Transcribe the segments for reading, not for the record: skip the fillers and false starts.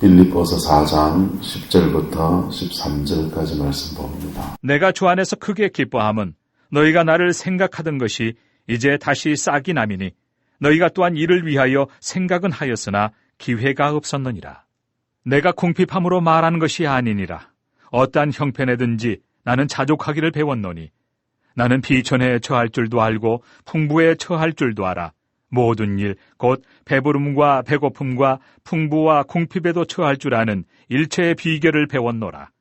빌립보서 4장 10절부터 13절까지 말씀 봅니다. 내가 주 안에서 크게 기뻐함은 너희가 나를 생각하던 것이 이제 다시 싹이 남이니 너희가 또한 이를 위하여 생각은 하였으나 기회가 없었느니라. 내가 궁핍함으로 말하는 것이 아니니라. 어떠한 형편에든지 나는 자족하기를 배웠노니 나는 비천에 처할 줄도 알고 풍부에 처할 줄도 알아. 모든 일, 곧 배부름과 배고픔과 풍부와 궁핍에도 처할 줄 아는 일체의 비결을 배웠노라.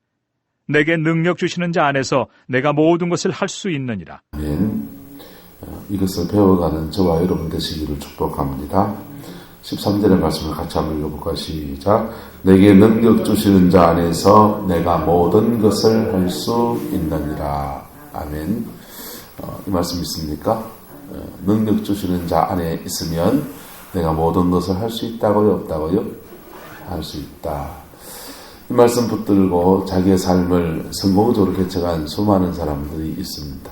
내게 능력 주시는 자 안에서 내가 모든 것을 할 수 있느니라. 아멘. 이것을 배워가는 저와 여러분 되시기를 축복합니다. 13절의 말씀을 같이 한번 읽어볼까? 시작. 내게 능력 주시는 자 안에서 내가 모든 것을 할 수 있느니라. 아멘. 이 말씀 있습니까? 능력 주시는 자 안에 있으면 내가 모든 것을 할 수 있다고요? 없다고요? 할 수 있다. 이 말씀 붙들고 자기의 삶을 성공적으로 개척한 수많은 사람들이 있습니다.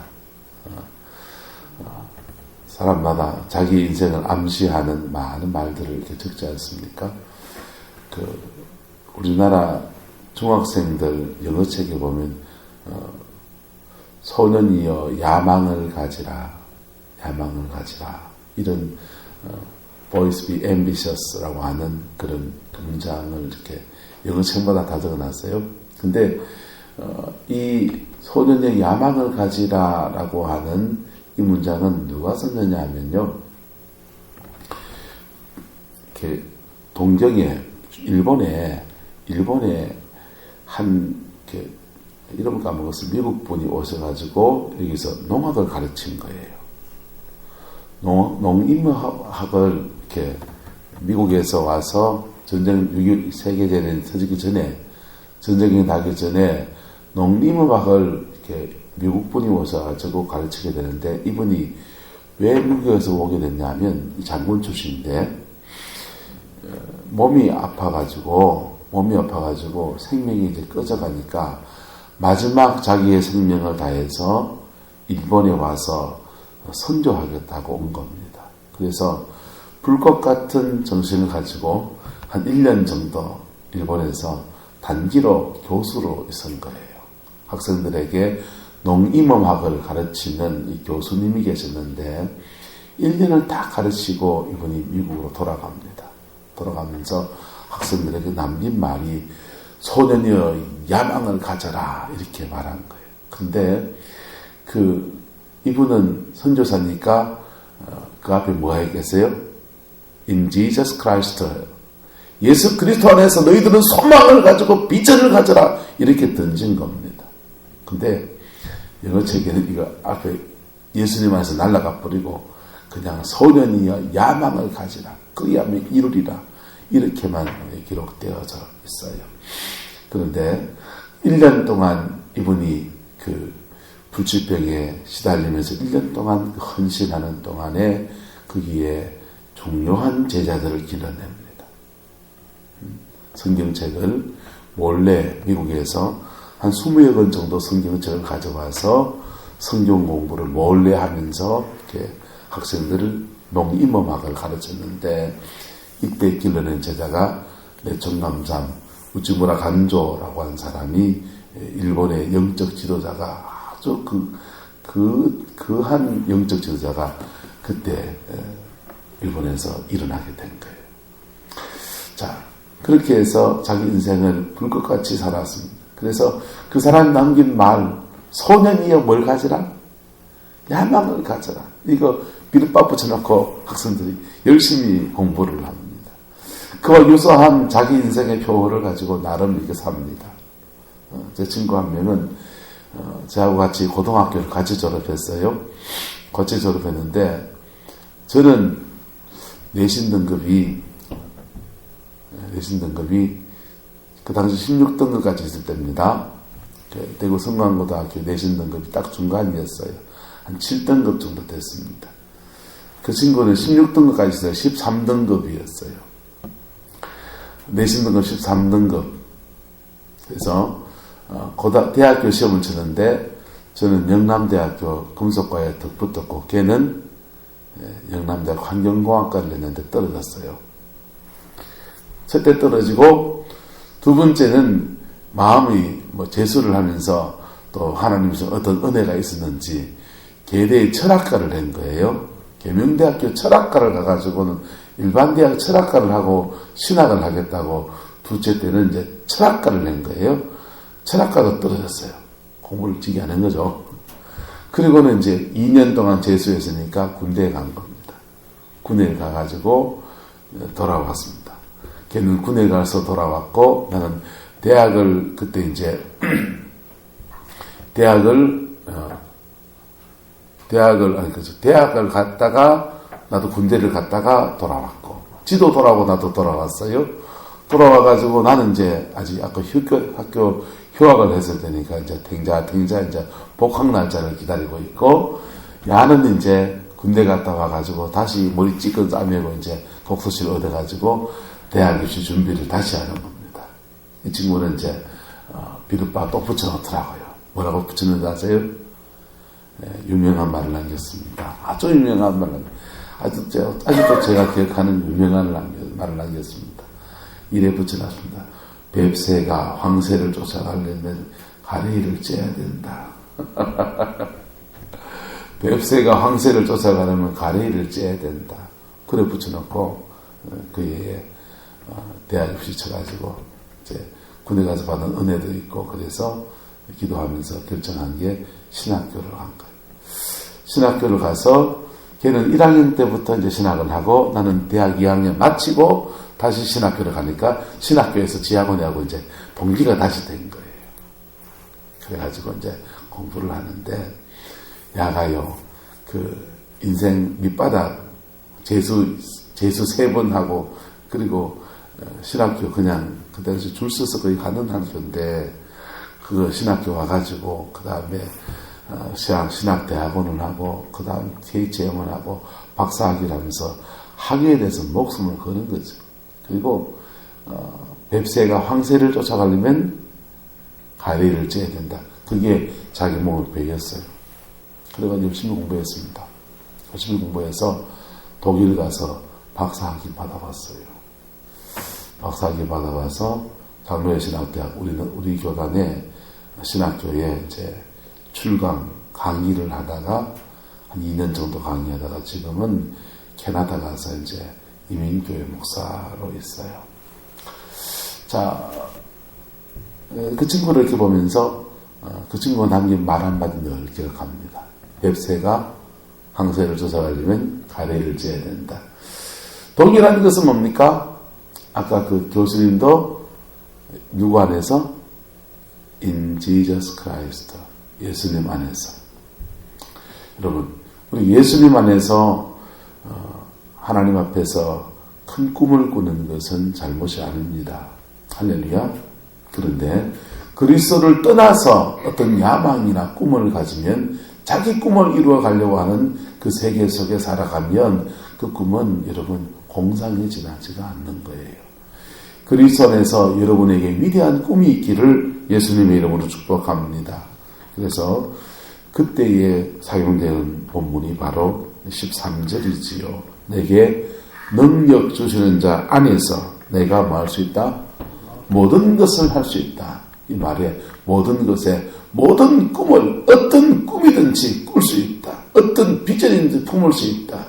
사람마다 자기 인생을 암시하는 많은 말들을 이렇게 적지 않습니까? 우리나라 중학생들 영어책에 보면 소년이여 야망을 가지라, 야망을 가지라, 이런 Boys be ambitious라고 하는 그런 문장을 이렇게 영어책마다 다 적어놨어요. 근데 이 소년의 야망을 가지라라고 하는 이 문장은 누가 썼느냐 하면요, 이렇게 동경에 일본에 한 이름을 까먹었어요. 미국 분이 오셔가지고 여기서 농학을 가르친 거예요. 농임학을 이렇게 미국에서 와서 전쟁 6.25 세계대전이 터지기 전에, 전쟁이 나기 전에 농임학을 이렇게 미국 분이 오셔가지고 가르치게 되는데, 이분이 왜 미국에서 오게 됐냐면 장군 출신인데 몸이 아파가지고 생명이 이제 꺼져가니까 마지막 자기의 생명을 다해서 일본에 와서 선교하겠다고 온 겁니다. 그래서 불꽃 같은 정신을 가지고 한 1년 정도 일본에서 단기로 교수로 있은 거예요. 학생들에게 농임업학을 가르치는 이 교수님이 계셨는데 1년을 다 가르치고 이분이 미국으로 돌아갑니다. 돌아가면서 학생들에게 남긴 말이 소년이여 야망을 가져라, 이렇게 말한 거예요. 근데 이분은 선교사니까 그 앞에 뭐 하겠어요? In Jesus Christ, 예수 그리스도 안에서 너희들은 소망을 가지고 비전을 가져라, 이렇게 던진 겁니다. 근데 영어책에는 이거 앞에 예수님 안에서 날아가 버리고 그냥 소년이여 야망을 가지라, 그리하면 이루리라, 이렇게만 기록되어져 있어요. 그런데 1년 동안 이분이 불치병에 시달리면서 1년 동안 헌신하는 동안에 거기에 중요한 제자들을 길러냅니다. 성경책을 몰래 미국에서 한 20여 권 정도 성경책을 가져와서 성경 공부를 몰래 하면서 이렇게 학생들을 농임업학을 가르쳤는데, 이때 길러낸 제자가 내청남삼 우찌무라 간조라고 하는 사람이 일본의 영적 지도자가 아주 한 영적 지도자가 그때 일본에서 일어나게 된 거예요. 자, 그렇게 해서 자기 인생을 불꽃같이 살았습니다. 그래서 그 사람 남긴 말, 소년이여 뭘 가지라? 야망을 가져라. 이거 비눗밥 붙여놓고 학생들이 열심히 공부를 합니다. 그와 유사한 자기 인생의 표어를 가지고 나름 이렇게 삽니다. 제 친구 한 명은 저하고 같이 고등학교를 같이 졸업했어요. 같이 졸업했는데 저는 내신 등급이 그 당시 16등급까지 있을 때입니다. 대구 성광고등학교 내신 등급이 딱 중간이었어요. 한 7등급 정도 됐습니다. 그 친구는 16등급까지 있어요. 13등급이었어요. 내신 등급 13등급. 그래서 대학교 시험을 치는데 저는 영남대학교 금속과에 덕 붙었고 걔는 영남대학 환경공학과를 냈는데 떨어졌어요. 첫때 떨어지고 두 번째는 마음이 재수를 하면서 또 하나님께서 어떤 은혜가 있었는지 계대의 철학과를 한 거예요. 계명대학교 철학과를 가가지고는 일반 대학 철학과를 하고 신학을 하겠다고 둘째 때는 이제 철학과를 낸 거예요. 철학과도 떨어졌어요. 공부를 지게 안 한 거죠. 그리고는 이제 2년 동안 재수했으니까 군대에 간 겁니다. 군대에 가가지고 돌아왔습니다. 걔는 군에 가서 돌아왔고 나는 대학을 그때 이제 대학을 갔다가 나도 군대를 갔다가 돌아왔고 지도 돌아오고 나도 돌아왔어요. 돌아와가지고 나는 이제 아직 아까 학교 휴학을 했을 때니까 이제 탱자 이제 복학 날짜를 기다리고 있고 야는 이제 군대 갔다 와가지고 다시 머리 찌끈 싸매고 이제 독서실 얻어가지고 대학 입시 준비를 다시 하는 겁니다. 이 친구는 이제 비눗바 또 붙여놓더라고요. 뭐라고 붙였는지 아세요? 네, 유명한 말을 남겼습니다. 아주 유명한 말을 아직도 제가 기억하는 유명한 말을 남겼습니다. 이래 붙여놨습니다. 뱁새가 황새를 쫓아가려면 가래이를 째야 된다. 뱁새가 황새를 쫓아가려면 가래이를 째야 된다. 그래 붙여놓고 그 해에 대학 입시 쳐가지고 이제 군대 가서 받은 은혜도 있고 그래서 기도하면서 결정한 게 신학교를 간 거예요. 신학교를 가서 걔는 1학년 때부터 이제 신학을 하고 나는 대학 2학년 마치고 다시 신학교를 가니까 신학교에서 지학원하고 이제 동기가 다시 된 거예요. 그래가지고 이제 공부를 하는데 야가요 그 인생 밑바닥 재수 3번 하고 그리고 신학교 그냥 그 당시 줄 서서 거의 가는 학교인데 그 신학교 와가지고 그 다음에 신학대학원을 하고 그 다음 KHM을 하고 박사학위를 하면서 학위에 대해서 목숨을 거는 거죠. 그리고 뱁새가 황새를 쫓아가려면 가래이를 째야 된다. 그게 자기 몸을 배웠어요. 그래서 열심히 공부했습니다. 열심히 공부해서 독일 가서 박사학위 받아봤어요. 박사학위 받아봐서 장로회 신학대학 우리 교단의 신학교에 이제 출강 강의를 하다가 한 2년 정도 강의하다가 지금은 캐나다 가서 이제 이민교회 목사로 있어요. 자, 그 친구를 이렇게 보면서 그 친구가 남긴 말 한마디 늘 기억합니다. 뱁새가 황새를 쫓아가려면 가래이를 째야 된다. 독이라는 것은 뭡니까? 아까 그 교수님도 누구 안에서? In Jesus Christ. 예수님 안에서. 여러분, 우리 예수님 안에서 하나님 앞에서 큰 꿈을 꾸는 것은 잘못이 아닙니다. 할렐루야. 그런데 그리스도를 떠나서 어떤 야망이나 꿈을 가지면 자기 꿈을 이루어 가려고 하는 그 세계 속에 살아가면 그 꿈은 여러분 공상에 지나지가 않는 거예요. 그리스도 안에서 여러분에게 위대한 꿈이 있기를 예수님의 이름으로 축복합니다. 그래서 그때에 사용되는 본문이 바로 13절이지요. 내게 능력 주시는 자 안에서 내가 뭐 할 수 있다? 모든 것을 할 수 있다. 이 말에 모든 것에 모든 꿈을 어떤 꿈이든지 꿀 수 있다. 어떤 비전이든지 품을 수 있다.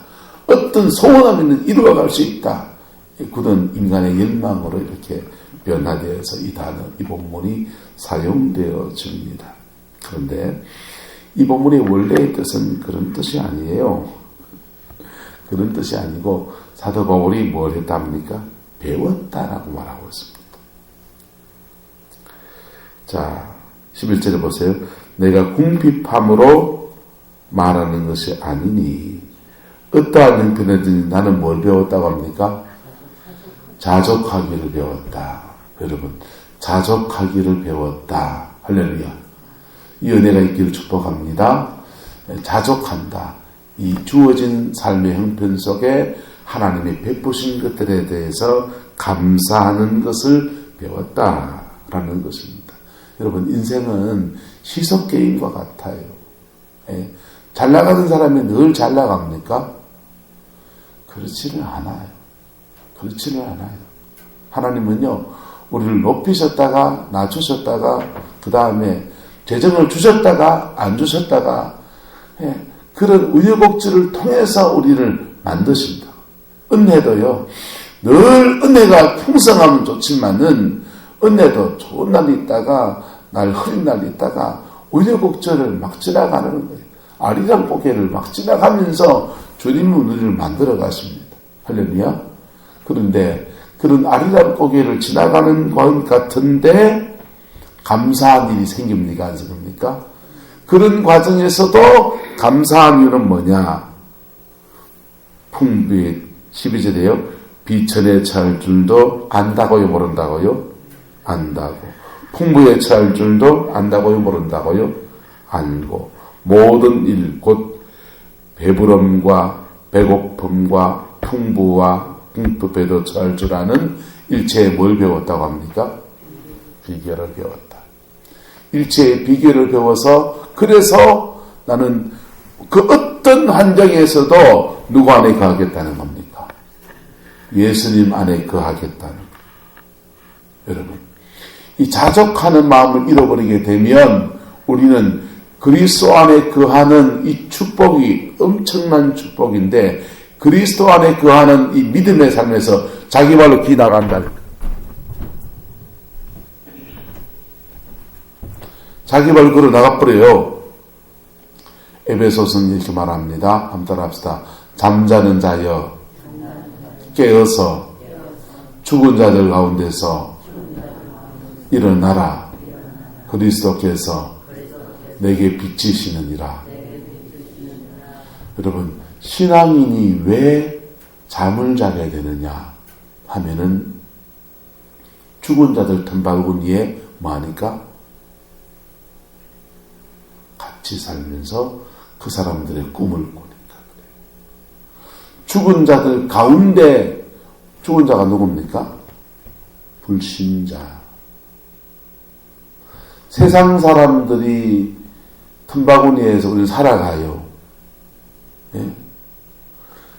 어떤 소원하면 이루어갈 수 있다. 굳은 인간의 열망으로 이렇게 변화되어서 이 단어, 이 본문이 사용되어 줍니다. 그런데 이 본문의 원래의 뜻은 그런 뜻이 아니에요. 그런 뜻이 아니고 사도 바울이 뭘 했답니까? 배웠다라고 말하고 있습니다. 자, 11절에 보세요. 내가 궁핍함으로 말하는 것이 아니니 어떠한 형편이든지 나는 뭘 배웠다고 합니까? 자족하기를 배웠다. 여러분, 자족하기를 배웠다. 할렐루야. 이 은혜가 있기를 축복합니다. 자족한다. 이 주어진 삶의 형편 속에 하나님이 베푸신 것들에 대해서 감사하는 것을 배웠다라는 것입니다. 여러분, 인생은 시속게임과 같아요. 잘 나가는 사람이 늘 잘 나갑니까? 그렇지는 않아요. 그렇지는 않아요. 하나님은요, 우리를 높이셨다가 낮추셨다가 그 다음에 재정을 주셨다가 안 주셨다가 그런 우여곡절을 통해서 우리를 만드신다. 은혜도요. 늘 은혜가 풍성하면 좋지만은 은혜도 좋은 날이 있다가 날 흐린 날이 있다가 우여곡절을 막 지나가는 거예요. 아리랑 고개를 막 지나가면서 주님은 우리를 만들어 가십니다. 할렐루야. 그런데 그런 아리랑 고개를 지나가는 것 같은데 감사한 일이 생깁니까? 안 생깁니까? 그런 과정에서도 감사한 이유는 뭐냐? 풍부의 12절에요. 비천에 차일 줄도 안다고요, 모른다고요? 안다고. 풍부에 차일 줄도 안다고요, 모른다고요? 안고. 모든 일, 곧 배부름과 배고픔과 풍부와 궁핍에도 처할 줄 아는 일체의 뭘 배웠다고 합니까? 비결을 배웠다. 일체의 비결을 배워서 그래서 나는 그 어떤 환경에서도 누구 안에 거하겠다는 겁니까? 예수님 안에 거하겠다는 거예요. 여러분, 이 자족하는 마음을 잃어버리게 되면 우리는 그리스도 안에 거하는 이 축복이 엄청난 축복인데 그리스도 안에 거하는 이 믿음의 삶에서 자기 발로 기나간다는 거예요. 자기 발로 걸어 나가버려요. 에베소서는 이렇게 말합니다. 한번 따라합시다. 잠자는 자여 깨어서 죽은 자들 가운데서 일어나라. 그리스도께서 내게 비치시느니라. 여러분, 신앙인이 왜 잠을 자게 되느냐 하면은 죽은 자들 틈바구니에 뭐하니까? 같이 살면서 그 사람들의 꿈을 꾸니까 그래요. 죽은 자들 가운데 죽은 자가 누굽니까? 불신자. 세상 사람들이 틈바구니에서 우리는 살아가요. 예?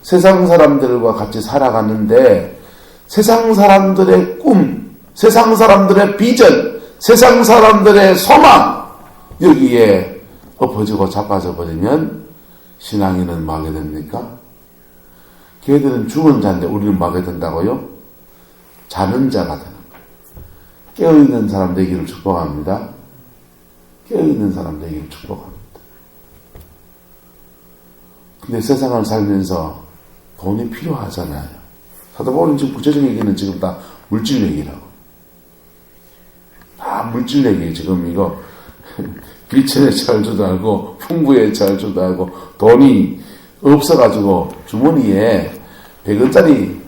세상 사람들과 같이 살아가는데 세상 사람들의 꿈, 세상 사람들의 비전, 세상 사람들의 소망 여기에 엎어지고 자빠져 버리면 신앙인은 뭐 하게 됩니까? 걔들은 죽은 자인데 우리는 뭐 하게 된다고요? 자는 자가 되는 거예요. 깨어있는 사람 되기를 축복합니다. 깨어있는 사람 되기를 축복합니다. 근데 세상을 살면서 돈이 필요하잖아요. 사도 바울은 지금 구체적인 얘기는 지금 다 물질 얘기라고. 다 물질 얘기. 지금 이거 비천에 잘 줄도 알고 풍부에 잘 줄도 알고 돈이 없어가지고 주머니에 100원짜리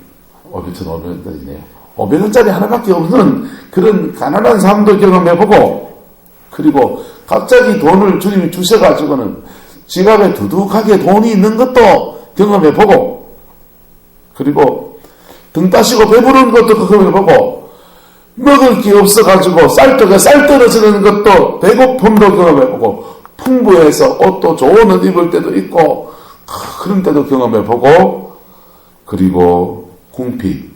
500원짜리네요. 500원짜리 하나밖에 없는 그런 가난한 삶도 경험해보고 그리고 갑자기 돈을 주님이 주셔가지고는 지갑에 두둑하게 돈이 있는 것도 경험해보고 그리고 등 따시고 배부른 것도 경험해보고 먹을 게 없어가지고 쌀떡에 쌀 떨어지는 것도 배고픔도 경험해보고 풍부해서 옷도 좋은 옷 입을 때도 있고 그런 때도 경험해보고 그리고 궁핍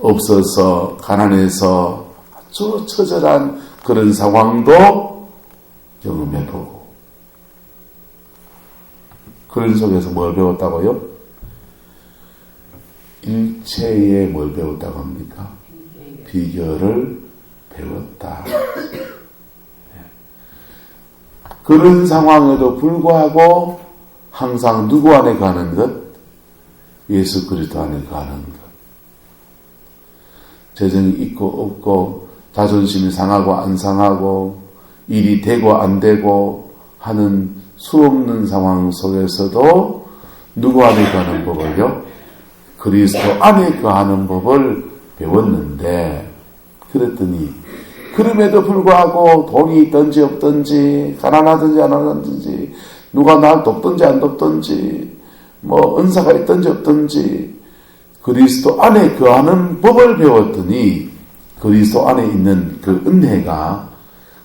없어서 가난해서 아주 처절한 그런 상황도 경험해보고 그런 속에서 뭘 배웠다고요? 일체에 뭘 배웠다고 합니까? 비결을 배웠다. 그런 상황에도 불구하고 항상 누구 안에 가는 것? 예수 그리스도 안에 가는 것. 재정이 있고 없고 자존심이 상하고 안 상하고 일이 되고 안 되고 하는 수없는 상황 속에서도 누구 안에 가는 법을요? 그리스도 안에 거하는 법을 배웠는데 그랬더니 그럼에도 불구하고 돈이 있든지 없든지 가난하든지 안 하든지 누가 날 돕든지 안 돕든지 뭐 은사가 있든지 없든지 그리스도 안에 거하는 법을 배웠더니 그리스도 안에 있는 그 은혜가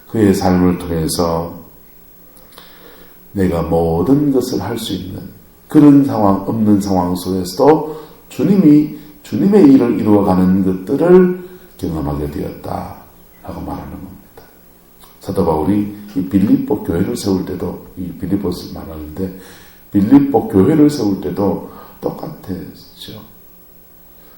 그의 삶을 통해서 내가 모든 것을 할 수 있는 그런 상황 없는 상황 속에서도 주님이 주님의 일을 이루어가는 것들을 경험하게 되었다라고 말하는 겁니다. 사도 바울이 이 빌립보 교회를 세울 때도 이 빌립보서 말하는데 빌립보 교회를 세울 때도 똑같았죠.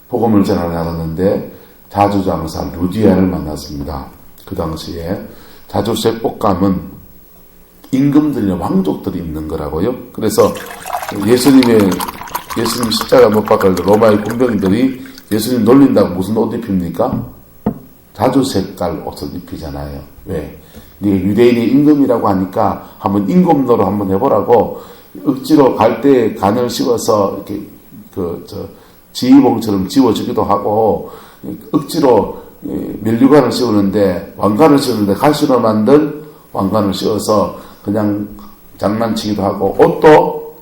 복음을 전하러 나갔는데 자주장사 루디아를 만났습니다. 그 당시에 자주색 옷감은 임금들이나 왕족들이 입는 거라고요. 그래서 예수님 십자가 못 박을 로마의 군병들이 예수님 놀린다고 무슨 옷 입힙니까? 자주 색깔 옷을 입히잖아요. 왜? 네가 유대인이 임금이라고 하니까 한번 임금노로 한번 해보라고 억지로 갈대에 간을 씌워서 이렇게 지휘봉처럼 지워주기도 하고 억지로 면류관을 씌우는데 왕관을 씌우는데 가시로 만든 왕관을 씌워서 그냥 장난치기도 하고 옷도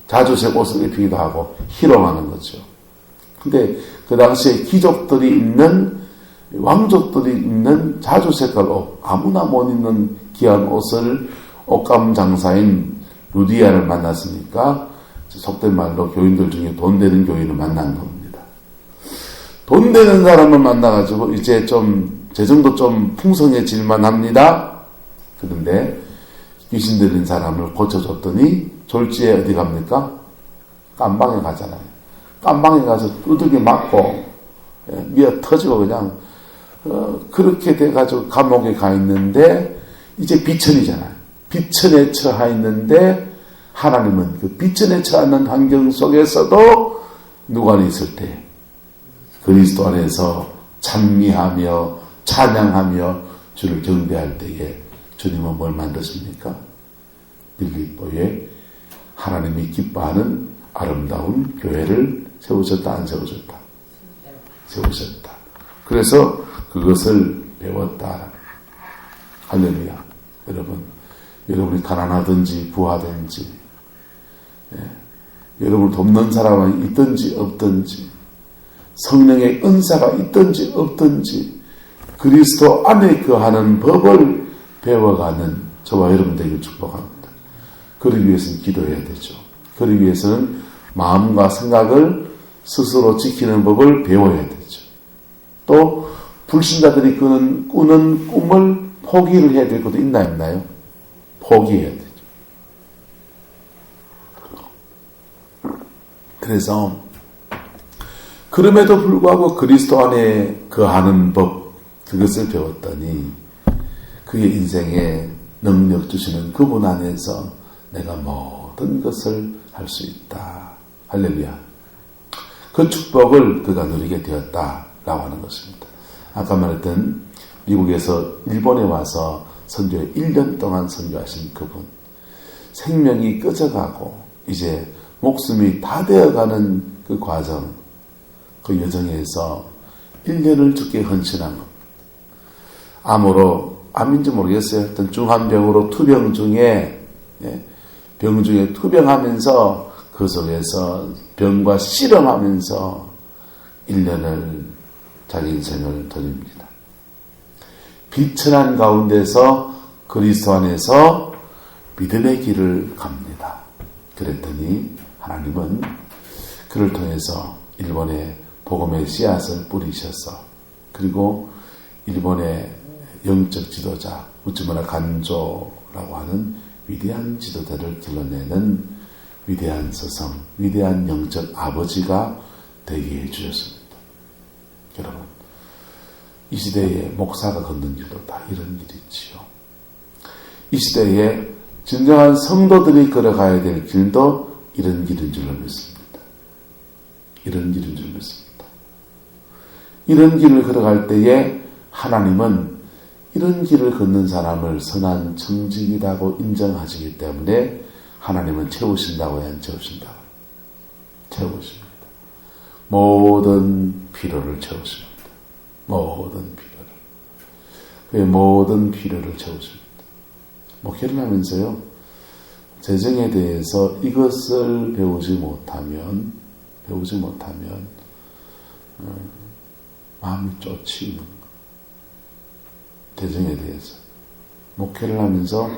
자주색 옷을 입히기도 하고 희롱하는 거죠. 근데 그 당시에 귀족들이 입는 왕족들이 입는 자주색깔 옷, 아무나 못 입는 귀한 옷을 옷감 장사인 루디아를 만났으니까 속된 말로 교인들 중에 돈 되는 교인을 만난 겁니다. 돈 되는 사람을 만나가지고 이제 좀 재정도 좀 풍성해질만 합니다. 그런데 귀신 들린 사람을 고쳐줬더니 졸지에 어디 갑니까? 깜방에 가잖아요. 깜방에 가서 두들겨 맞고 미어 터지고 그냥 그렇게 돼가지고 감옥에 가 있는데 이제 비천이잖아요. 비천에 처해 있는데 하나님은 그 비천에 처한 환경 속에서도 누가 있을 때 그리스도 안에서 찬미하며 찬양하며 주를 경배할 때에 주님은 뭘 만드십니까? 빌립보에 하나님이 기뻐하는 아름다운 교회를 세우셨다, 안 세우셨다? 세우셨다. 그래서 그것을 배웠다. 할렐루야. 여러분이 가난하든지 부하든지 여러분을 돕는 사람이 있든지 없든지 성령의 은사가 있든지 없든지 그리스도 안에 거하는 법을 배워가는 저와 여러분 되기를 축복합니다. 그러기 위해서는 기도해야 되죠. 그러기 위해서는 마음과 생각을 스스로 지키는 법을 배워야 되죠. 또 불신자들이 꾸는 꿈을 포기를 해야 될 것도 있나요? 포기해야 되죠. 그래서 그럼에도 불구하고 그리스도 안에 거하는 법 그것을 배웠더니 그의 인생에 능력 주시는 그분 안에서 내가 모든 것을 할 수 있다. 할렐루야. 그 축복을 그가 누리게 되었다라고 하는 것입니다. 아까 말했던 미국에서 일본에 와서 선교에 1년 동안 선교하신 그분 생명이 꺼져가고 이제 목숨이 다 되어가는 그 과정 그 여정에서 1년을 주께 헌신한 겁니다. 암인지 모르겠어요. 하여튼 중환병으로 투병 중에 병 중에 투병하면서 그 속에서 병과 씨름하면서 1년을 자기 인생을 드립니다. 비천한 가운데서 그리스도 안에서 믿음의 길을 갑니다. 그랬더니 하나님은 그를 통해서 일본에 복음의 씨앗을 뿌리셔서 그리고 일본의 영적 지도자 우찌무라 간조라고 하는 위대한 지도자를 길러내는 위대한 서성, 위대한 영적 아버지가 되게 해주셨습니다. 여러분, 이 시대에 목사가 걷는 길도 다 이런 길이지요. 이 시대에 진정한 성도들이 걸어가야 될 길도 이런 길인 줄로 믿습니다. 이런 길인 줄 믿습니다. 이런 길을 걸어갈 때에 하나님은 이런 길을 걷는 사람을 선한 청직이라고 인정하시기 때문에 하나님은 채우신다고 해야 안 채우신다고? 채우십니다. 모든 필요를 채우십니다. 모든 필요를. 그의 모든 필요를 채우십니다. 목회를 하면서요, 재정에 대해서 이것을 배우지 못하면 마음이 쫓이는 거예요. 재정에 대해서. 목회를 하면서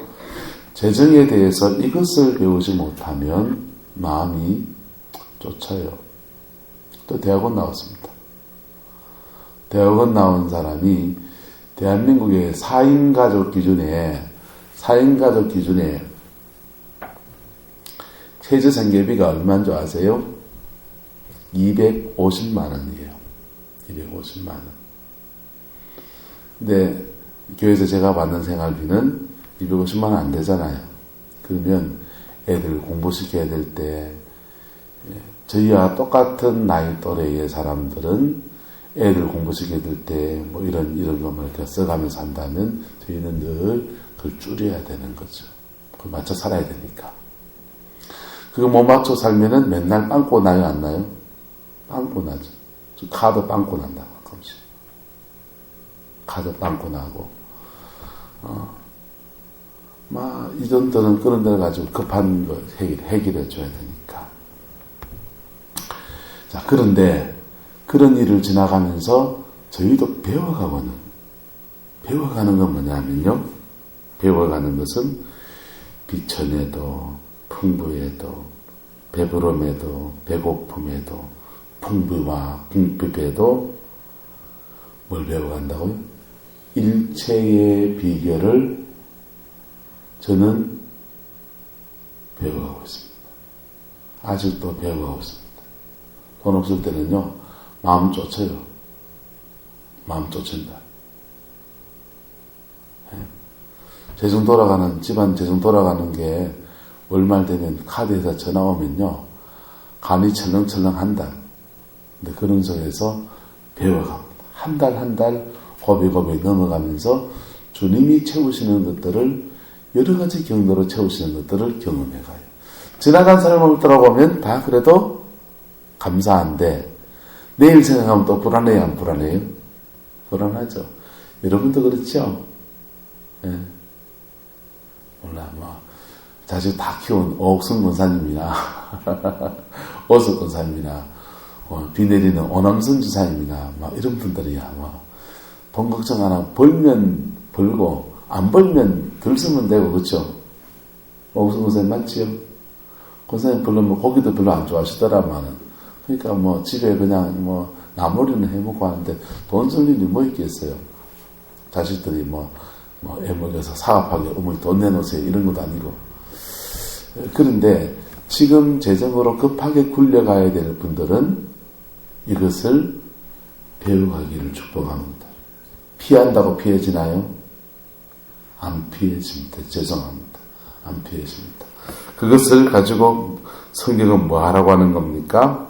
재정에 대해서 이것을 배우지 못하면 마음이 쫓아요. 또 대학원 나왔습니다. 대학원 나온 사람이 대한민국의 4인 가족 기준에 최저 생계비가 얼마인 줄 아세요? 250만 원이에요. 250만 원. 근데 교회에서 제가 받는 생활비는 250만 원 안 되잖아요. 그러면 애들 공부시켜야 될 때 저희와 똑같은 나이 또래의 사람들은 애들 공부시켜야 될 때 뭐 이런 것만 이렇게 써가면서 한다면 저희는 늘 그걸 줄여야 되는 거죠. 그걸 맞춰 살아야 되니까. 그거 못 맞춰 살면은 맨날 빵꾸 나요, 안 나요? 빵꾸 나죠. 저 카드 빵꾸 난다, 가끔씩. 카드 빵꾸 나고. 이 정도는 그런 데를 가지고 급한 거 해결해 줘야 되니까. 자, 그런데 그런 일을 지나가면서 저희도 배워가는 건 뭐냐면요. 배워가는 것은 비천에도, 풍부에도, 배부름에도, 배고픔에도, 풍부와 궁핍에도 뭘 배워간다고요? 일체의 비결을 저는 배워가고 있습니다. 아직도 배워가고 있습니다. 돈 없을 때는요, 마음 쫓아요. 마음 쫓는다. 집안 재정 돌아가는 게 월말 되면 카드에서 전화 오면요, 간이 철렁철렁 한다. 근데 그런 속에서 배워갑니다. 한 달 고비고비 넘어가면서 주님이 채우시는 것들을 여러 가지 경로로 채우시는 것들을 경험해가요. 지나간 사람을 돌아보면 다 그래도 감사한데 내일 생각하면 또 불안해요, 안 불안해요? 불안하죠. 여러분도 그렇죠? 예. 몰라, 자식 다 키운 오옥순 권사님이나 오수 권사님이나 비 내리는 오남선 지사님이나 이런 분들이야. 돈 걱정 안 하고 벌면 벌고 안 벌면 덜 쓰면 되고, 그렇죠? 오옥순 권사님 맞지요? 권사님 별로 고기도 별로 안 좋아하시더라마는. 그러니까 집에 그냥 나물이는 해먹고 하는데 돈 쓸 일이 뭐 있겠어요? 자식들이 애 먹여서 사업하게 어머니 돈 내놓으세요 이런 것도 아니고. 그런데 지금 재정으로 급하게 굴려가야 될 분들은 이것을 배워가기를 축복합니다. 피한다고 피해지나요? 안 피해집니다. 죄송합니다. 안 피해집니다. 그것을 가지고 성경은 뭐 하라고 하는 겁니까?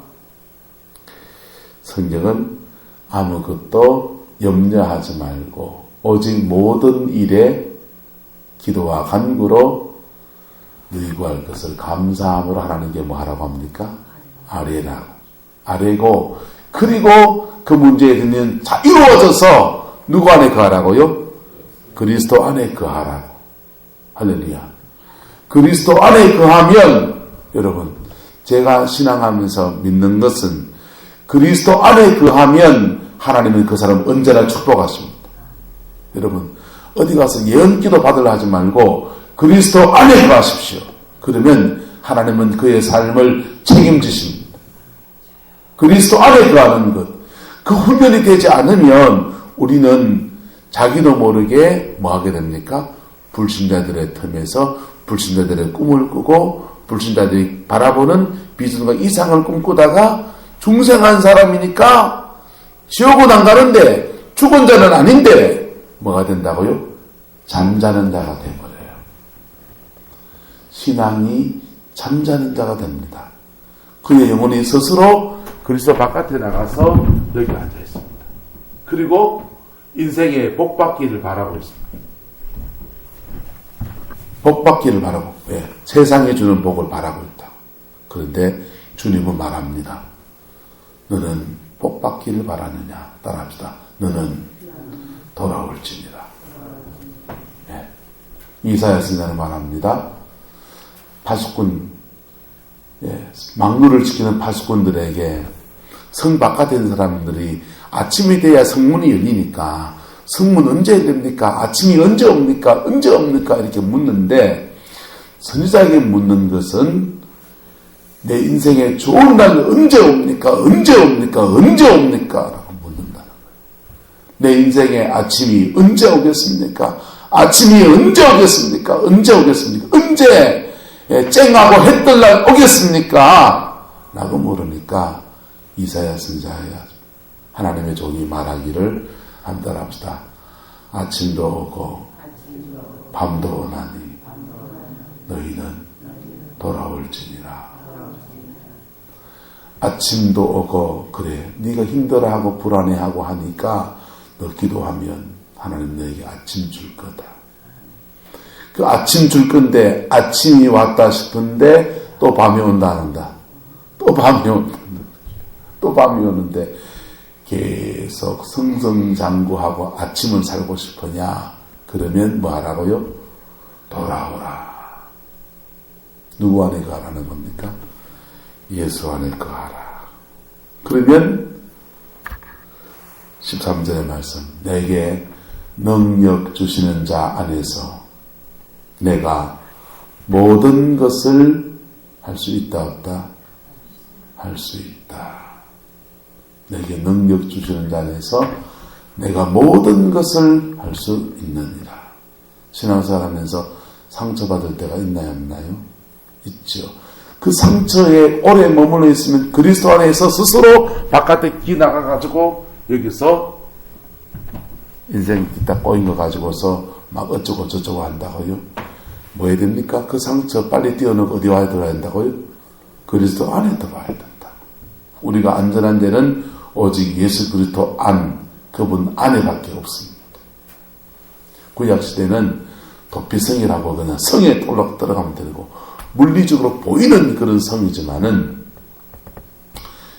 성경은 아무것도 염려하지 말고 오직 모든 일에 기도와 간구로 너희 구할 것을 감사함으로 하라는 게 뭐 하라고 합니까? 아뢰라고. 아뢰고, 그리고 그 문제에 드는 자 이루어져서 누구 안에 거하라고요? 그리스도 안에 거하라고. 할렐루야. 그리스도 안에 거하면, 여러분, 제가 신앙하면서 믿는 것은 그리스도 안에 거하면 하나님은 그 사람 언제나 축복하십니다. 여러분, 어디 가서 예언기도 받으려 하지 말고 그리스도 안에 거하십시오. 그러면 하나님은 그의 삶을 책임지십니다. 그리스도 안에 거하는 것, 그 훈련이 되지 않으면 우리는 자기도 모르게 뭐 하게 됩니까? 불신자들의 틈에서 불신자들의 꿈을 꾸고 불신자들이 바라보는 비전과 이상을 꿈꾸다가 중생한 사람이니까 지옥은 안 가는데 죽은 자는 아닌데 뭐가 된다고요? 잠자는 자가 되어버려요. 신앙이 잠자는 자가 됩니다. 그의 영혼이 스스로 그리스도 바깥에 나가서 여기 앉아 있습니다. 그리고 인생의 복받기를 바라고 있습니다. 복받기를 바라고, 왜? 세상에 주는 복을 바라고 있다. 그런데 주님은 말합니다. 너는 복받기를 바라느냐? 따라합시다. 너는 돌아올지니라. 네. 이사야 선지자는 말합니다. 파수꾼, 망루를 지키는 파수꾼들에게 성 바깥에 있는 사람들이 아침이 돼야 성문이 열리니까 성문 언제 열립니까? 아침이 언제 옵니까? 언제 옵니까? 이렇게 묻는데 선지자에게 묻는 것은 내 인생의 좋은 날 언제 옵니까? 언제 옵니까? 언제 옵니까? 라고 묻는다는 거예요. 내 인생의 아침이 언제 오겠습니까? 아침이 언제 오겠습니까? 언제 오겠습니까? 언제 쨍하고 해 뜰 날 오겠습니까? 라고 물으니까 이사야 선지자가 하나님의 종이 말하기를 한다랍시다. 아침도 오고 밤도 오나니 너희는 돌아올지니라. 아침도 오고 그래 네가 힘들어하고 불안해하고 하니까 너 기도하면 하나님 너에게 아침 줄 거다. 그 아침 줄 건데 아침이 왔다 싶은데 또 밤이 온다 한다. 또 밤이 온다. 또 밤이 오는데 계속 승승장구하고 아침을 살고 싶으냐? 그러면 뭐 하라고요? 돌아오라. 누구 안에 거하라는 겁니까? 예수 안에 거하라. 그러면 13절의 말씀, 내게 능력 주시는 자 안에서 내가 모든 것을 할 수 있다 없다? 할 수 있다. 내게 능력 주시는 자 안에서 내가 모든 것을 할 수 있느니라. 신앙생활하면서 상처받을 때가 있나요 없나요? 있죠. 그 상처에 오래 머물러 있으면 그리스도 안에서 스스로 바깥에 기나가가지고 여기서 인생 딱 꼬인 거 가지고서 막 어쩌고 저쩌고 한다고요? 뭐 해야 됩니까? 그 상처 빨리 띄어넣고 어디 와야 들어야 된다고요? 그리스도 안에 들어와야 된다. 우리가 안전한 데는 오직 예수 그리스도 안, 그분 안에밖에 없습니다. 구약시대는 도피성이라고 그냥 성에 똘록 들어가면 되고 물리적으로 보이는 그런 성이지만은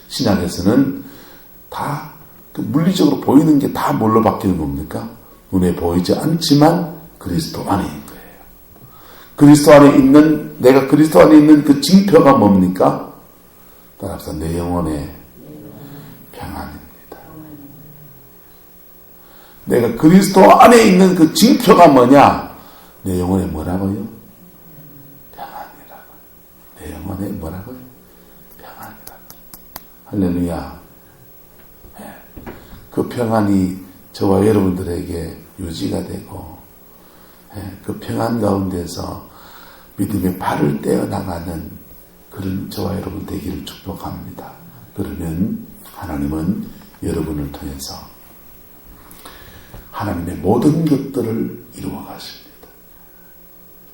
신약에서는 다 그 물리적으로 보이는 게 다 뭘로 바뀌는 겁니까? 눈에 보이지 않지만 그리스도 안에 있는 거예요. 그리스도 안에 있는, 내가 그리스도 안에 있는 그 징표가 뭡니까? 따라서 내 영혼의 평안입니다. 내가 그리스도 안에 있는 그 징표가 뭐냐? 내 영혼에 뭐라고요? 평안이라고. 내 영혼에 뭐라고요? 평안이라고. 할렐루야. 그 평안이 저와 여러분들에게 유지가 되고 그 평안 가운데서 믿음의 발을 떼어나가는 그런 저와 여러분 되기를 축복합니다. 그러면 하나님은 여러분을 통해서 하나님의 모든 것들을 이루어 가십니다.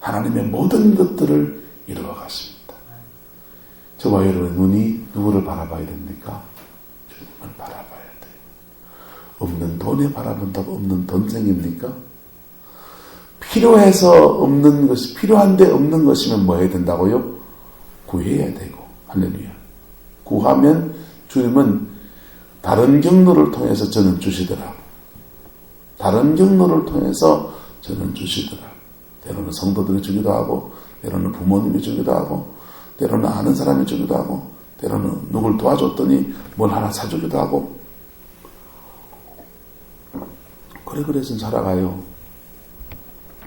하나님의 모든 것들을 이루어 가십니다. 저와 여러분의 눈이 누구를 바라봐야 됩니까? 주님을 바라봐야 돼요. 없는 돈에 바라본다고 없는 돈 생깁니까? 필요해서 없는 것이, 필요한데 없는 것이면 뭐 해야 된다고요? 구해야 되고. 할렐루야. 구하면 주님은 다른 경로를 통해서 저는 주시더라고. 다른 경로를 통해서 저는 주시더라고. 때로는 성도들이 주기도 하고, 때로는 부모님이 주기도 하고, 때로는 아는 사람이 주기도 하고, 때로는 누굴 도와줬더니 뭘 하나 사주기도 하고. 그래서 살아가요.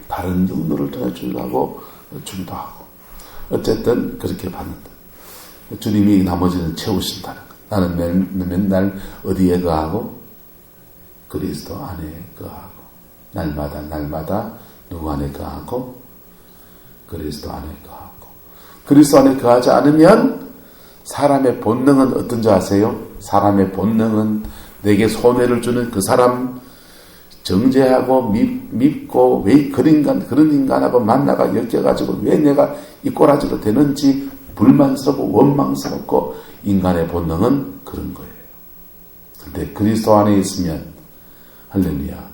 다른 경로를 통해 주기도 하고, 주기도 하고. 어쨌든 그렇게 받는다. 주님이 나머지는 채우신다는 것. 나는 맨날 어디에 거하고? 그리스도 안에 거하고. 날마다 누구 안에 거하고? 그리스도 안에 거하고. 그리스도 안에 거하지 않으면 사람의 본능은 어떤지 아세요? 사람의 본능은 내게 손해를 주는 그 사람 정죄하고 밉고 왜 그런 인간하고 만나가 엮여가지고 왜 내가 이 꼬라지로 되는지 불만스럽고 원망스럽고 인간의 본능은 그런 거예요. 근데 그리스도 안에 있으면 할렐루야.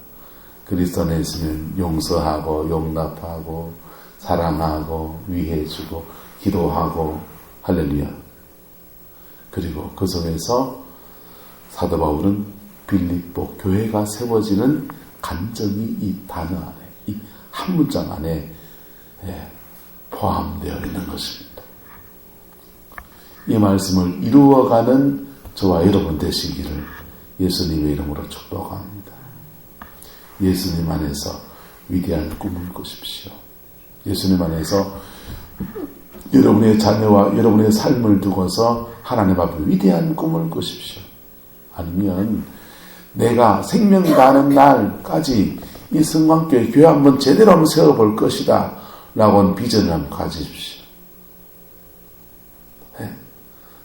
그리스도 안에 있으면 용서하고 용납하고 사랑하고 위해주고 기도하고 할렐루야. 그리고 그 속에서 사도 바울은 빌립보 교회가 세워지는 간증이 이 단어 안에, 이 한 문장 안에 포함되어 있는 것입니다. 이 말씀을 이루어가는 저와 여러분 되시기를 예수님의 이름으로 축복합니다. 예수님 안에서 위대한 꿈을 꾸십시오. 예수님 안에서 여러분의 자녀와 여러분의 삶을 두고서 하나님 앞에 위대한 꿈을 꾸십시오. 아니면 내가 생명 다하는 날까지 이 성광교회 교회 한번 제대로 한번 세워볼 것이다 라고 하는 비전을 한번 가지십시오. 네.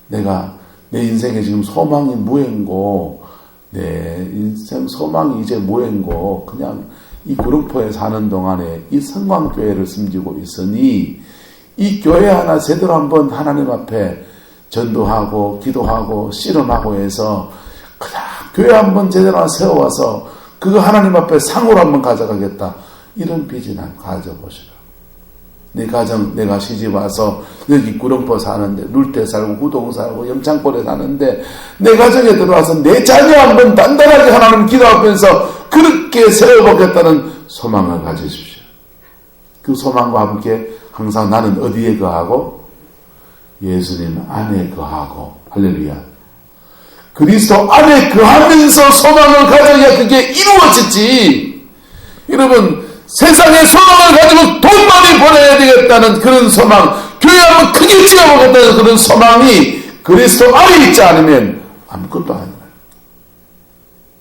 내가 내 인생에 지금 소망이 무행고 내 인생 소망이 이제 무행고 그냥 이 구룡포에 사는 동안에 이 성광교회를 섬기고 있으니 이 교회 하나 제대로 한번 하나님 앞에 전도하고 기도하고 씨름하고 해서 그냥 교회 한번 제대로 세워와서 그거 하나님 앞에 상으로 한번 가져가겠다. 이런 비전 한번 가져보시라. 내 가정, 내가 시집 와서 여기 구룡포 사는데 눌대 살고 구동 살고 염창골에 사는데 내 가정에 들어와서 내 자녀 한번 단단하게 하나님 기도하면서 그렇게 세워보겠다는 소망을 가지십시오. 그 소망과 함께 항상 나는 어디에 거하고 예수님 안에 거하고 할렐루야. 그리스도 안에 거하면서 소망을 가져야 그게 이루어지지. 여러분 세상에 소망을 가지고 돈 많이 벌어야 되겠다는 그런 소망, 교회 한번 크게 지어보겠다는 그런 소망이 그리스도 안에 있지 않으면 아무것도 아니에요.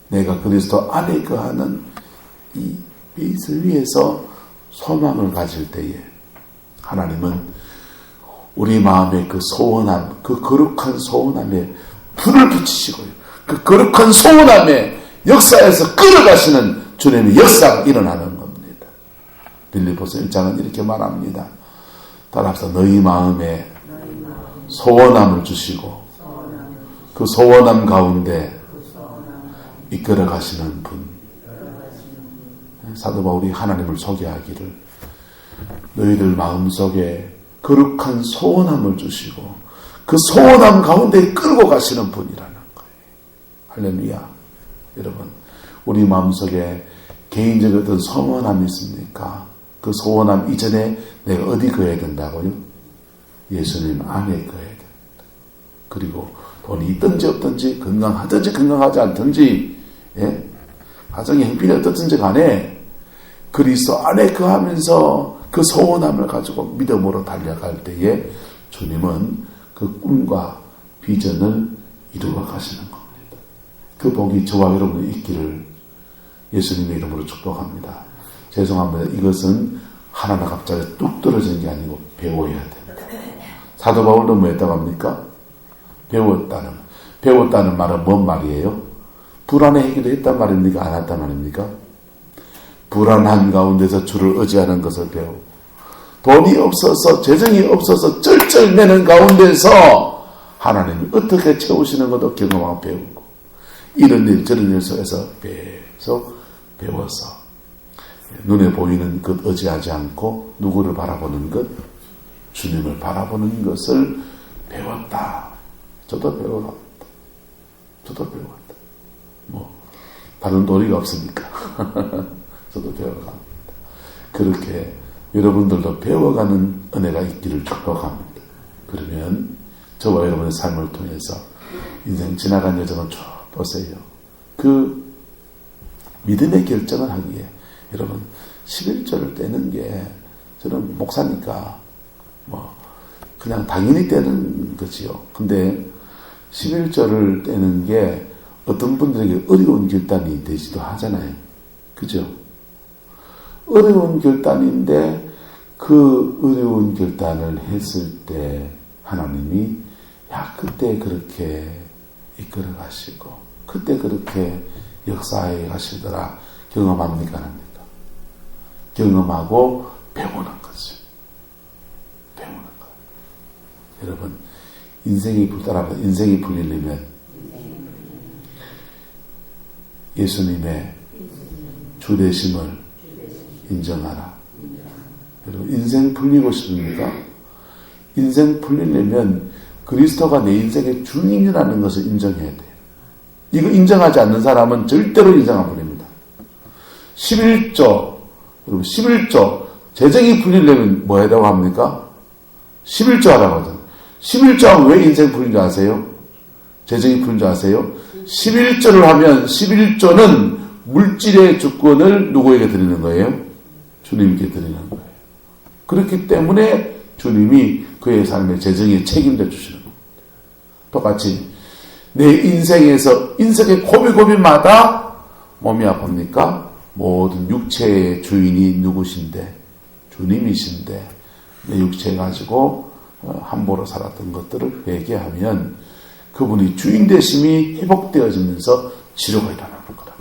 내가 그리스도 안에 거하는 이 베이스 위에서 소망을 가질 때에 하나님은 우리 마음의 그 소원함, 그 거룩한 소원함에 불을 붙이시고요. 그 거룩한 소원함의 역사에서 끌어가시는 주님의 역사가 일어나는 겁니다. 빌립보서 1장은 이렇게 말합니다. 따라서 너희 마음에 소원함을 주시고 그 소원함 가운데 이끌어 가시는 분. 사도 바울이 하나님을 소개하기를 너희들 마음속에 거룩한 소원함을 주시고 그 소원함 가운데 끌고 가시는 분이라는 거예요. 할렐루야. 여러분 우리 마음속에 개인적인 어떤 소원함이 있습니까? 그 소원함 이전에 내가 어디 거해야 된다고요? 예수님 안에 거해야 된다. 그리고 돈이 있든지 없든지 건강하든지 건강하지 않든지 예? 가정의 형편이 어떻든지 간에 그리스도 안에 거하면서 그 소원함을 가지고 믿음으로 달려갈 때에 주님은 그 꿈과 비전을 이루어 가시는 겁니다. 그 복이 저와 여러분이 있기를 예수님의 이름으로 축복합니다. 죄송합니다. 이것은 하나가 갑자기 뚝 떨어지는 게 아니고 배워야 됩니다. 사도 바울도 뭐 했다고 합니까? 배웠다는 말은 뭔 말이에요? 불안해하기도 했단 말입니까? 안 했단 말입니까? 불안한 가운데서 주를 의지하는 것을 배우고 돈이 없어서 재정이 없어서 쩔쩔매는 가운데서 하나님이 어떻게 채우시는 것도 경험하고 배우고 이런 일 저런 일 속에서 계속 배워서 눈에 보이는 것 의지하지 않고 누구를 바라보는 것? 주님을 바라보는 것을 배웠다. 저도 배워갑니다. 뭐 다른 도리가 없으니까 저도 배워갑니다. 그렇게 여러분들도 배워가는 은혜가 있기를 축복합니다. 그러면 저와 여러분의 삶을 통해서 인생 지나간 여정을 쭉 보세요. 그 믿음의 결정을 하기에 여러분 11조를 떼는 게 저는 목사니까 뭐 그냥 당연히 떼는 거지요. 근데 11조를 떼는 게 어떤 분들에게 어려운 결단이 되지도 하잖아요. 그죠? 어려운 결단인데 그 어려운 결단을 했을 때 하나님이 그때 그렇게 이끌어 가시고 그때 그렇게 역사해 가시더라. 경험합니까? 안 합니까? 경험하고 배우는 거죠. 배우는 거. 여러분 인생이 풀리려면 예수님의 주되심을 인정하라. 여러분 인생 풀리고 싶습니까? 인생 풀리려면 그리스도가 내 인생의 주인이라는 것을 인정해야 돼요. 이거 인정하지 않는 사람은 절대로 인생 안 풀립니다. 11조 여러분 11조 재정이 풀리려면 뭐 해라고 합니까? 11조 하라고 하잖아요. 11조 하면 왜 인생 풀린 줄 아세요? 재정이 풀린 줄 아세요? 11조를 하면 11조는 물질의 주권을 누구에게 드리는 거예요? 주님께 드리는 거예요. 그렇기 때문에 주님이 그의 삶의 재정에 책임져 주시는 겁니다. 똑같이 내 인생에서 인생의 고비고비마다 몸이 아픕니까? 모든 육체의 주인이 누구신데? 주님이신데 내 육체 가지고 함부로 살았던 것들을 회개하면 그분이 주인 되심이 회복되어지면서 치료가 일어나는 거라.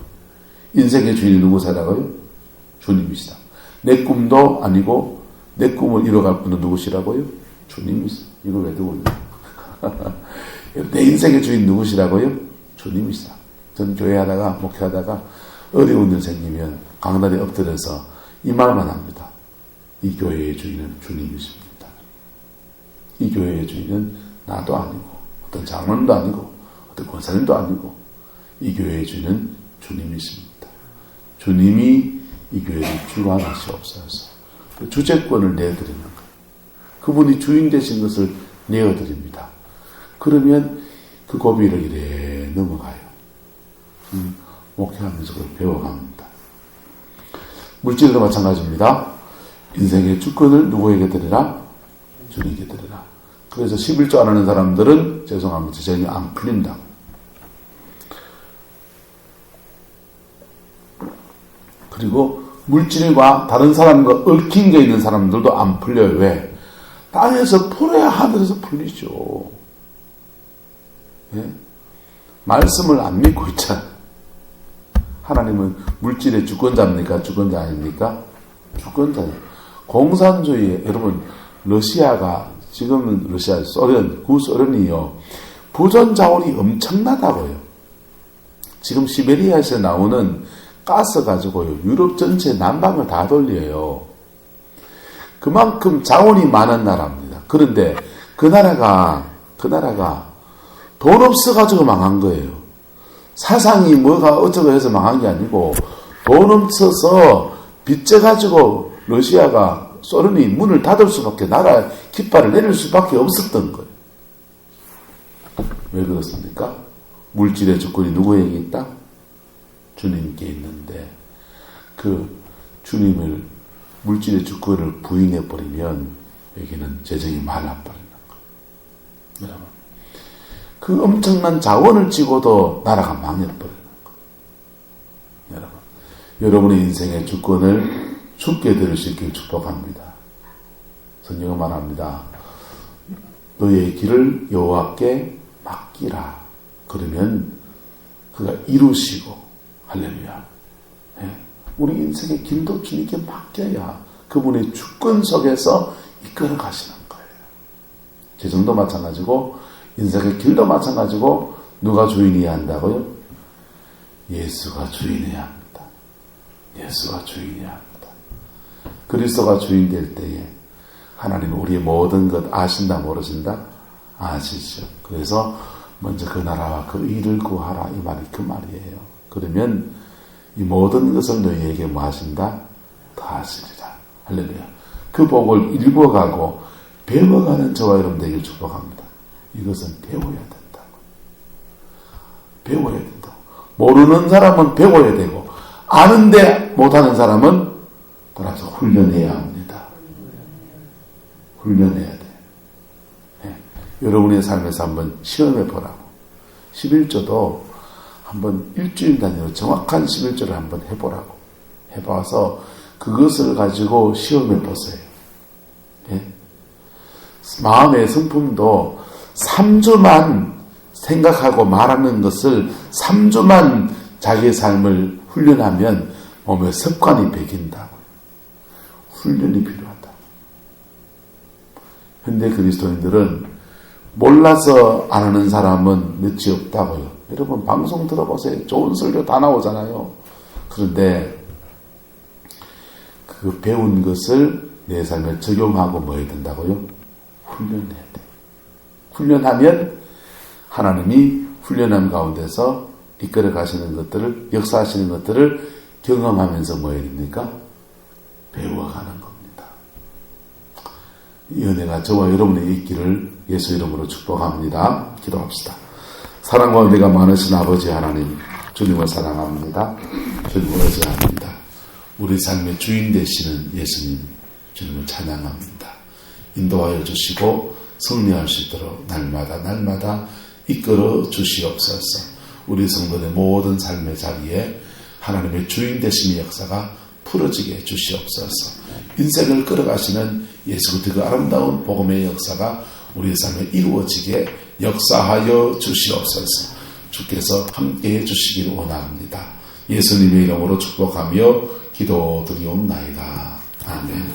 인생의 주인이 누구시라고요? 주님이시다. 내 꿈도 아니고 내 꿈을 이뤄갈 분은 누구시라고요? 주님이시다. 이걸 왜 두고 내 인생의 주인 누구시라고요? 주님이시다. 저는 교회하다가 목회하다가 어려운 일 생기면 강단에 엎드려서 이 말만 합니다. 이 교회의 주인은 주님이십니다. 이 교회의 주인은 나도 아니고 어떤 장로님도 아니고 어떤 권사님도 아니고 이 교회의 주인은 주님이십니다. 주님이 이 교회를 주관하시옵소서. 주재권을 내어드리는 거예요. 그분이 주인 되신 것을 내어드립니다. 그러면 그 고비를 이래 넘어가요. 목회하면서 그걸 배워갑니다. 물질도 마찬가지입니다. 인생의 주권을 누구에게 드리라? 주님께 드리라. 그래서 11조 안 하는 사람들은 죄송합니다. 전혀 안 풀린다. 그리고 물질과 다른 사람과 얽힌 게 있는 사람들도 안 풀려요. 왜? 땅에서 풀어야 하늘에서 풀리죠. 예? 말씀을 안 믿고 있잖아요. 하나님은 물질의 주권자입니까? 주권자 아닙니까? 주권자예요. 공산주의, 여러분, 러시아가, 지금은 러시아, 소련, 구소련이요. 부전 자원이 엄청나다고요. 지금 시베리아에서 나오는 가스 가지고요. 유럽 전체 난방을 다 돌려요. 그만큼 자원이 많은 나라입니다. 그런데 그 나라가 돈 없어가지고 망한 거예요. 사상이 뭐가 어쩌고 해서 망한 게 아니고 돈 없어서 빚져가지고 러시아가 소련이 문을 닫을 수밖에 나라 깃발을 내릴 수밖에 없었던 거예요. 왜 그렇습니까? 물질의 주권이 누구에게 있다? 주님께 있는데 그 주님을 물질의 주권을 부인해버리면 여기는 재정이 말라버리는 거예요. 여러분, 그 엄청난 자원을 쥐고도 나라가 망해버리는 거예요. 여러분의 인생의 주권을 주께 드릴 수 있길 축복합니다. 성경은 말합니다. 너의 길을 여호와께 맡기라. 그러면 그가 이루시고 할렐루야. 네? 우리 인생의 길도 주님께 맡겨야 그분의 주권 속에서 이끌어 가시는 거예요. 재정도 마찬가지고 인생의 길도 마찬가지고 누가 주인이어야 한다고요? 예수가 주인이어야 합니다. 예수가 주인이어야 합니다. 그리스도가 주인 될 때에 하나님은 우리의 모든 것 아신다 모르신다? 아시죠. 그래서 먼저 그 나라와 그 일을 구하라 이 말이 그 말이에요. 그러면 이 모든 것을 너희에게 뭐 하신다? 다 하시리라. 할렐루야. 그 복을 읽어가고 배워가는 저와 여러분 되길 축복합니다. 이것은 배워야 된다고. 배워야 된다고. 모르는 사람은 배워야 되고 아는데 못하는 사람은 따라서 훈련해야 합니다. 훈련해야 돼. 네. 여러분의 삶에서 한번 시험해 보라고. 11조도 한번 일주일 단위로 정확한 11조를 한번 해보라고. 해봐서 그것을 가지고 시험해 보세요. 네. 마음의 성품도 3주만 생각하고 말하는 것을 3주만 자기의 삶을 훈련하면 몸에 습관이 배긴다고. 훈련이 필요하다. 현대 그리스도인들은 몰라서 안 하는 사람은 몇이 없다고요. 여러분 방송 들어보세요. 좋은 설교 다 나오잖아요. 그런데 그 배운 것을 내 삶에 적용하고 뭐 해야 된다고요? 훈련해야 돼. 훈련하면 하나님이 훈련함 가운데서 이끌어 가시는 것들을, 역사하시는 것들을 경험하면서 뭐 해야 됩니까? 배워가는 겁니다. 이 은혜가 저와 여러분의 있기를 예수 이름으로 축복합니다. 기도합시다. 사랑과 은혜가 많으신 아버지 하나님, 주님을 사랑합니다. 주님을 의지합니다. 우리 삶의 주인 되시는 예수님, 주님을 찬양합니다. 인도하여 주시고 승리할 수 있도록 날마다 이끌어 주시옵소서. 우리 성도의 모든 삶의 자리에 하나님의 주인 되심의 역사가 풀어지게 해 주시옵소서. 인생을 끌어가시는 예수 그리스도의 그 아름다운 복음의 역사가 우리의 삶에 이루어지게 역사하여 주시옵소서. 주께서 함께해 주시기를 원합니다. 예수님의 이름으로 축복하며 기도드리옵나이다. 아멘.